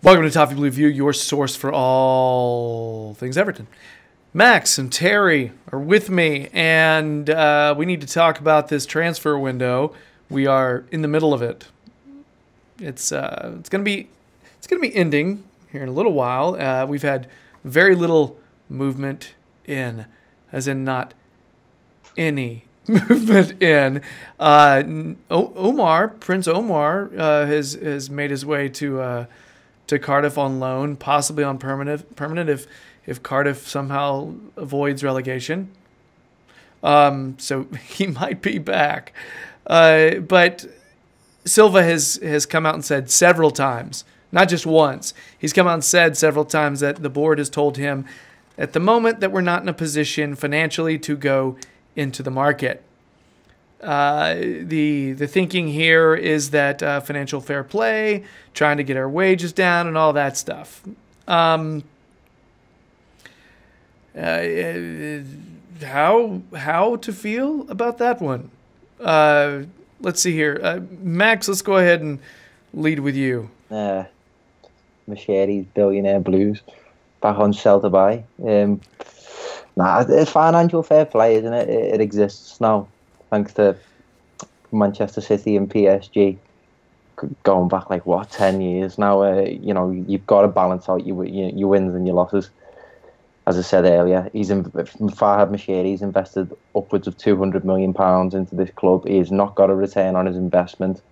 Welcome to Toffee Blue View, your source for all things Everton. Max and Terry are with me, and we need to talk about this transfer window. We are in the middle of it. It's gonna be ending here in a little while. We've had very little movement in, as in not any movement in. Prince Omar has made his way to Cardiff on loan, possibly on permanent if Cardiff somehow avoids relegation. So he might be back. But Silva has come out and said several times, not just once, he's come out and said several times that the board has told him at the moment that we're not in a position financially to go into the market. The thinking here is that financial fair play, trying to get our wages down and all that stuff. How to feel about that one? Let's see here. Max, let's go ahead and lead with you. Machete's billionaire blues back on sell to buy. It's financial fair play, isn't it? It exists now, thanks to Manchester City and PSG going back 10 years now. You've got to balance out your wins and your losses. As I said earlier, Farhad Moshiri's invested upwards of £200 million into this club. He has not got a return on his investment,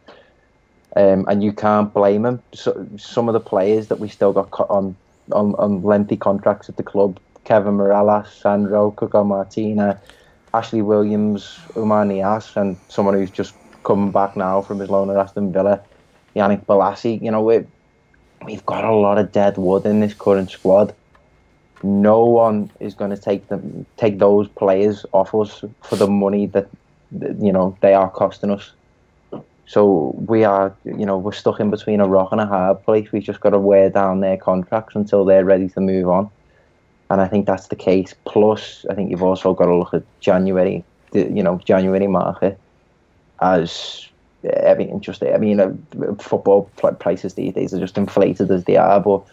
and you can't blame him. So, some of the players that we still got on lengthy contracts at the club: Kevin Morales, Sandro, Cuco Martina, Ashley Williams, Umar Nias, and someone who's just coming back now from his loan at Aston Villa, Yannick Bolasie. We've got a lot of dead wood in this current squad. No one is going to take those players off us for the money that they are costing us. So we're stuck in between a rock and a hard place. We've just got to wear down their contracts until they're ready to move on. And I think that's the case. Plus, I think you've also got to look at January market as everything. Football prices these days are just inflated as they are, but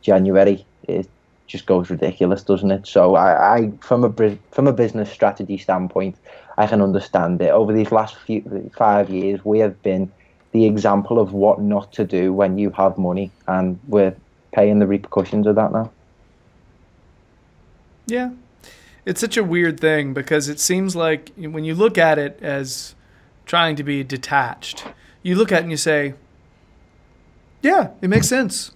January, it just goes ridiculous, doesn't it? So I from a business strategy standpoint, I can understand it. Over these last 5 years, we have been the example of what not to do when you have money, and we're paying the repercussions of that now. Yeah. It's such a weird thing because it seems like when you look at it as trying to be detached, you look at it and you say, yeah, it makes sense.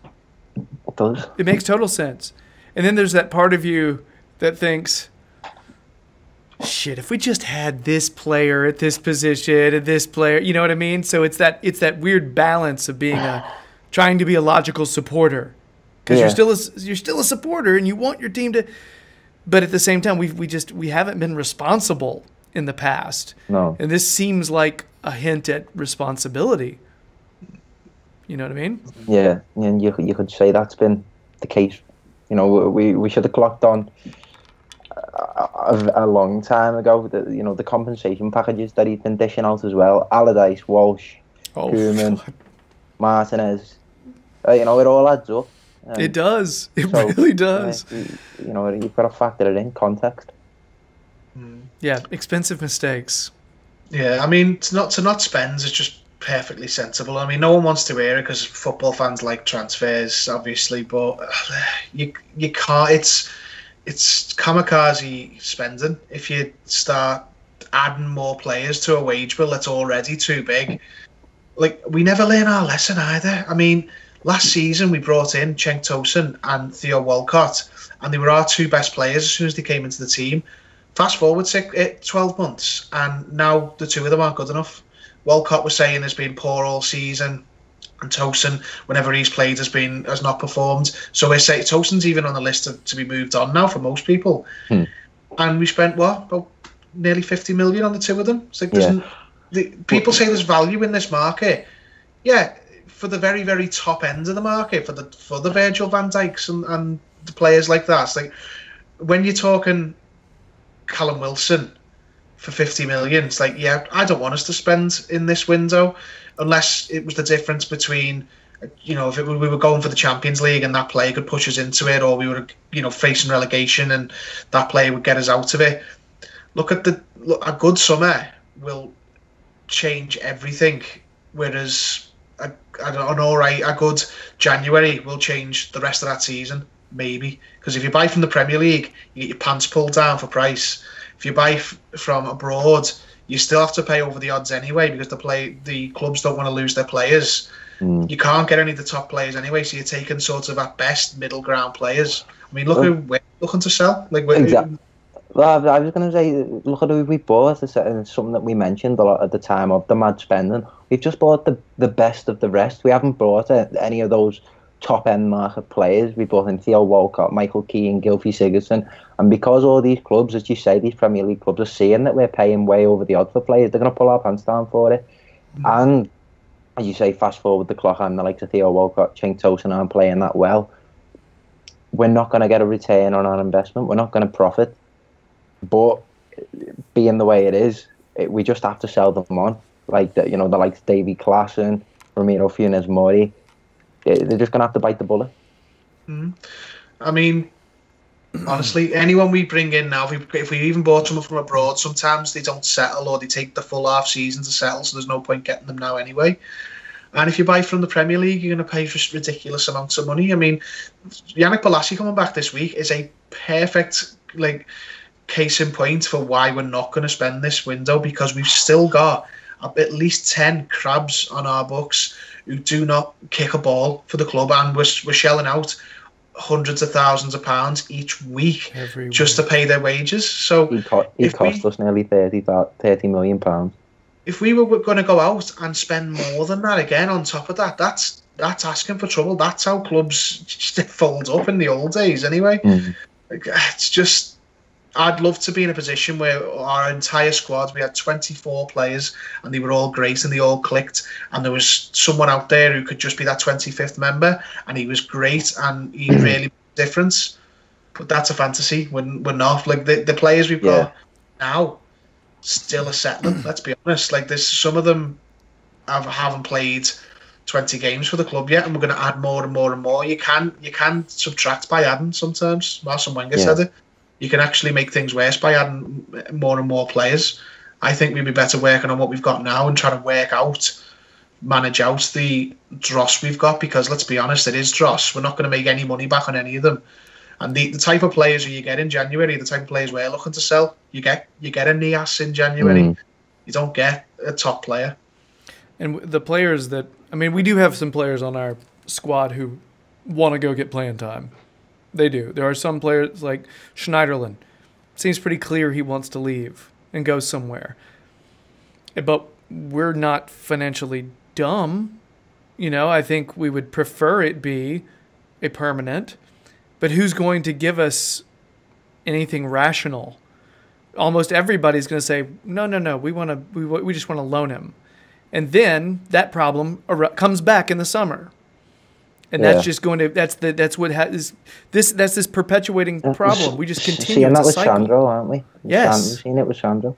It does. It makes total sense. And then there's that part of you that thinks, shit, if we just had this player at this position and this player, you know what I mean? So it's that weird balance of being trying to be a logical supporter, because you're still a supporter and you want your team to, but at the same time we haven't been responsible in the past. No. And this seems like a hint at responsibility. You know what I mean? Yeah, and you could say that's been the case. We should have clocked on a long time ago. The compensation packages that he's been dishing out as well. Allardyce, Walsh, Koeman, Martinez. It all adds up. It does. It really does. You've got to factor it in context. Yeah, expensive mistakes. Yeah, to not spend is just perfectly sensible. No one wants to hear it because football fans like transfers, obviously, but you can't. It's kamikaze spending if you start adding more players to a wage bill that's already too big. We never learn our lesson either. Last season we brought in Cenk Tosun and Theo Walcott, and they were our two best players as soon as they came into the team. Fast forward 12 months, and now the two of them aren't good enough. Walcott was saying has been poor all season, and Tosun, whenever he's played, has not performed. So we say Tosun's even on the list to be moved on now for most people. And we spent about nearly 50 million on the two of them. It's people say there's value in this market. Yeah, for the very, very top end of the market, for the Virgil van Dijks and the players like that. It's when you're talking Callum Wilson for 50 million, it's I don't want us to spend in this window, unless it was the difference between You know, if we were going for the Champions League and that player could push us into it, or we were, you know, facing relegation and that player would get us out of it. A good summer will change everything, whereas a good January will change the rest of that season, maybe. Because if you buy from the Premier League, you get your pants pulled down for price. If you buy from abroad, you still have to pay over the odds anyway, because the clubs don't want to lose their players. You can't get any of the top players anyway, so you're taking sort of at best middle ground players. I mean, look who we're looking to sell. Exactly. Well, I was going to say, look at who we bought. It's something that we mentioned a lot at the time of the mad spending. We've just bought the best of the rest. We haven't bought any of those top-end market players. We bought in Theo Walcott, Michael Keane, Gylfi Sigurdsson. And because all these clubs, as you say, these Premier League clubs are seeing that we're paying way over the odds for players, they're going to pull our pants down for it. And, as you say, fast forward the clock, and the likes of Theo Walcott, Cenk Tosun aren't playing that well. We're not going to get a return on our investment. We're not going to profit. But being the way it is, we just have to sell them on. Like, the likes of Davy Klaassen, Ramiro Funes Mori. They're just going to have to bite the bullet. I mean, honestly, anyone we bring in now, if we even bought someone from abroad, sometimes they don't settle, or they take the full half season to settle, so there's no point getting them now anyway. And if you buy from the Premier League, you're going to pay just ridiculous amounts of money. I mean, Yannick Bolasie coming back this week is a perfect case in point for why we're not going to spend this window, because we've still got at least 10 crabs on our books who do not kick a ball for the club, and we're shelling out hundreds of thousands of pounds each week just to pay their wages. So he cost us nearly £30 million. If we were going to go out and spend more than that again on top of that, that's asking for trouble. That's how clubs fold up in the old days anyway. It's just, I'd love to be in a position where our entire squad, we had 24 players and they were all great and they all clicked, and there was someone out there who could just be that 25th member and he was great and he really made a difference. But that's a fantasy. We're not. Like, the players we've got now still are settling, let's be honest. Like, there's some of them haven't played 20 games for the club yet, and we're going to add more and more and more. You can subtract by adding sometimes. Arsene Wenger said it. You can actually make things worse by adding more and more players. I think we'd be better working on what we've got now and trying to manage out the dross we've got, because let's be honest, it is dross. We're not going to make any money back on any of them. And the type of players you get in January, the type of players we're looking to sell, you get a Nias in January. You don't get a top player. And the players that, I mean, we do have some players on our squad who want to go get playing time. They do. There are some players like Schneiderlin. Seems pretty clear he wants to leave and go somewhere. But we're not financially dumb. You know, I think we would prefer it be a permanent. But who's going to give us anything rational? Almost everybody's going to say, no, we just want to loan him. And then that problem comes back in the summer. And that's just going to that's this perpetuating problem. We just continue. Seeing that with Sandro, aren't we? Yes, seeing it with Sandro.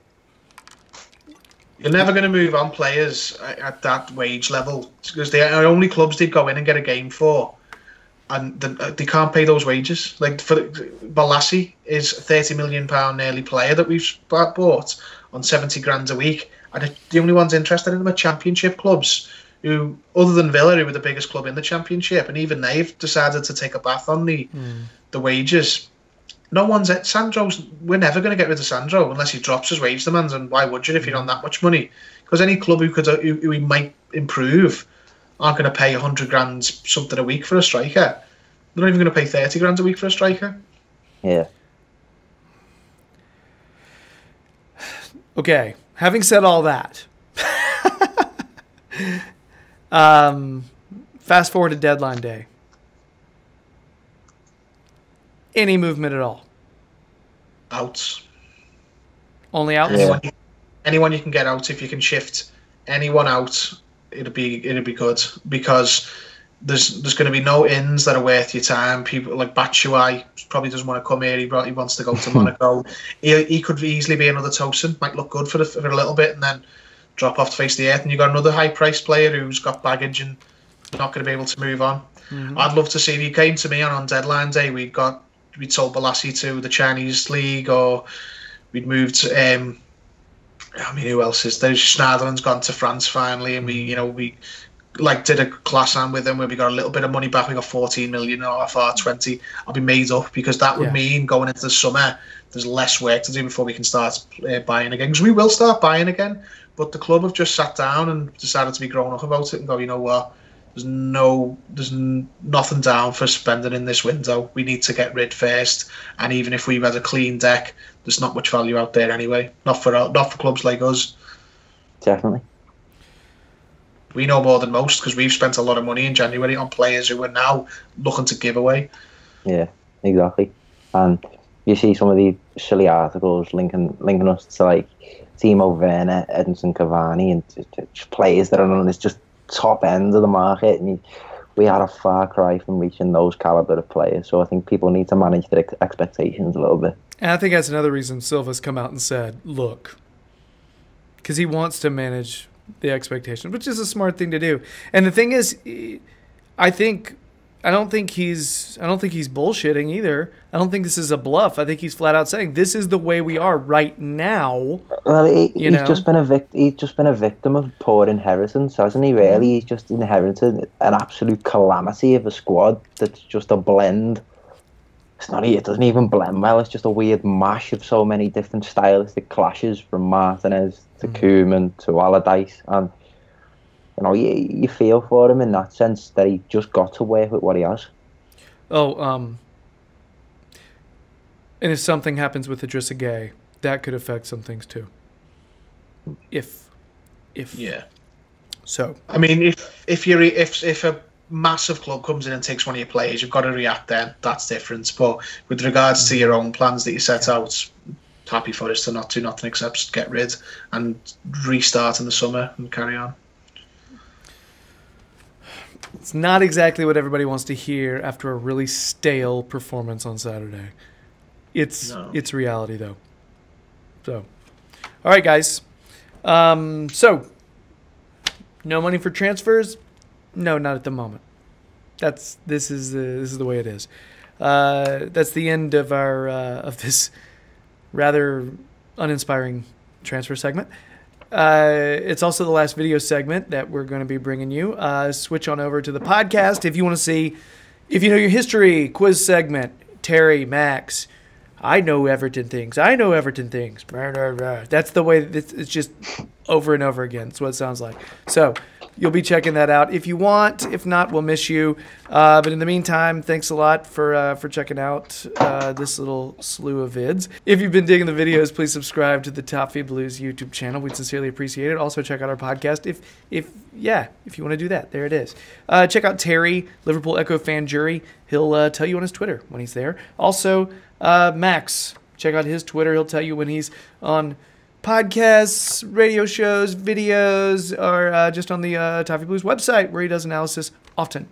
You're never going to move on players at that wage level, because they are only clubs they'd go in and get a game for, and they can't pay those wages. Like, for Bolasie is £30 million nearly player that we've bought on 70 grand a week, and the only ones interested in them are Championship clubs, who, other than Villa, who were the biggest club in the Championship, and even they've decided to take a bath on the wages. No one's at Sandro's. We're never going to get rid of Sandro unless he drops his wage demands. And why would you if you're on that much money? Because any club who he might improve aren't going to pay 100 grand something a week for a striker. They're not even going to pay 30 grand a week for a striker. Yeah. Okay. Having said all that. Fast forward to deadline day. Any movement at all? Outs. Only outs? Yeah. Anyone you can get out. If you can shift anyone out, it'd be good, because there's going to be no ins that are worth your time. People like Batshuayi probably doesn't want to come here. He wants to go to Monaco. He could easily be another Tosun. Might look good for a little bit and then drop off the face of the earth. And you've got another high-priced player who's got baggage and not going to be able to move on. Mm-hmm. I'd love to see if he came to me on deadline day. We'd sold Balassi to the Chinese league, or we'd moved. Who else is there? Schneiderlin's gone to France finally, and we did a class hand with him where we got a little bit of money back. We got 14 million off our 20. I'll be made up, because that would mean going into the summer there's less work to do before we can start buying again. Because we will start buying again, but the club have just sat down and decided to be grown up about it and go, you know what? There's nothing down for spending in this window. We need to get rid first, and even if we've had a clean deck, there's not much value out there anyway. Not for clubs like us. Definitely. We know more than most, because we've spent a lot of money in January on players who are now looking to give away. Yeah, exactly. And you see some of these silly articles linking us to like Timo Werner, Edinson Cavani, and just players that are on this just top end of the market, and we are a far cry from reaching those caliber of players. So I think people need to manage their expectations a little bit. And I think that's another reason Silva's come out and said, look, because he wants to manage the expectations, which is a smart thing to do. And the thing is, I don't think he's bullshitting either. I don't think this is a bluff. I think he's flat out saying this is the way we are right now. Well, he's just been a victim of poor inheritance, hasn't he? Really, he's just inherited an absolute calamity of a squad that's just a blend. It doesn't even blend well. It's just a weird mash of so many different stylistic clashes, from Martinez to Koeman to Allardyce, and you feel for him in that sense that he just got to work with what he has. And if something happens with Idrissa Gueye, that could affect some things too. If so, I mean, if a massive club comes in and takes one of your players, you've got to react then. That's different. But with regards to your own plans that you set out, happy for us to not do nothing except get rid and restart in the summer and carry on. It's not exactly what everybody wants to hear after a really stale performance on Saturday. It's reality though. So, all right, guys. So, no money for transfers? No, not at the moment. This is the way it is. That's the end of our of this rather uninspiring transfer segment. It's also the last video segment that we're going to be bringing you. Switch on over to the podcast if you want to see, if you know your history, quiz segment. Terry, Max, I know Everton things. I know Everton things. That's the way. It's just over and over again. That's what it sounds like. So you'll be checking that out if you want. If not, we'll miss you. But in the meantime, thanks a lot for checking out this little slew of vids. If you've been digging the videos, please subscribe to the Toffee Blues YouTube channel. We'd sincerely appreciate it. Also, check out our podcast if you want to do that. There it is. Check out Terry, Liverpool Echo fan Gerry. He'll tell you on his Twitter when he's there. Also, Max, check out his Twitter. He'll tell you when he's on podcasts, radio shows, videos, or just on the Toffee Blues website where he does analysis often.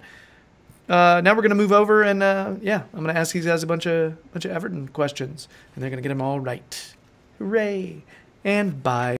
Now we're going to move over and, I'm going to ask these guys a bunch of Everton questions, and they're going to get them all right. Hooray. And bye.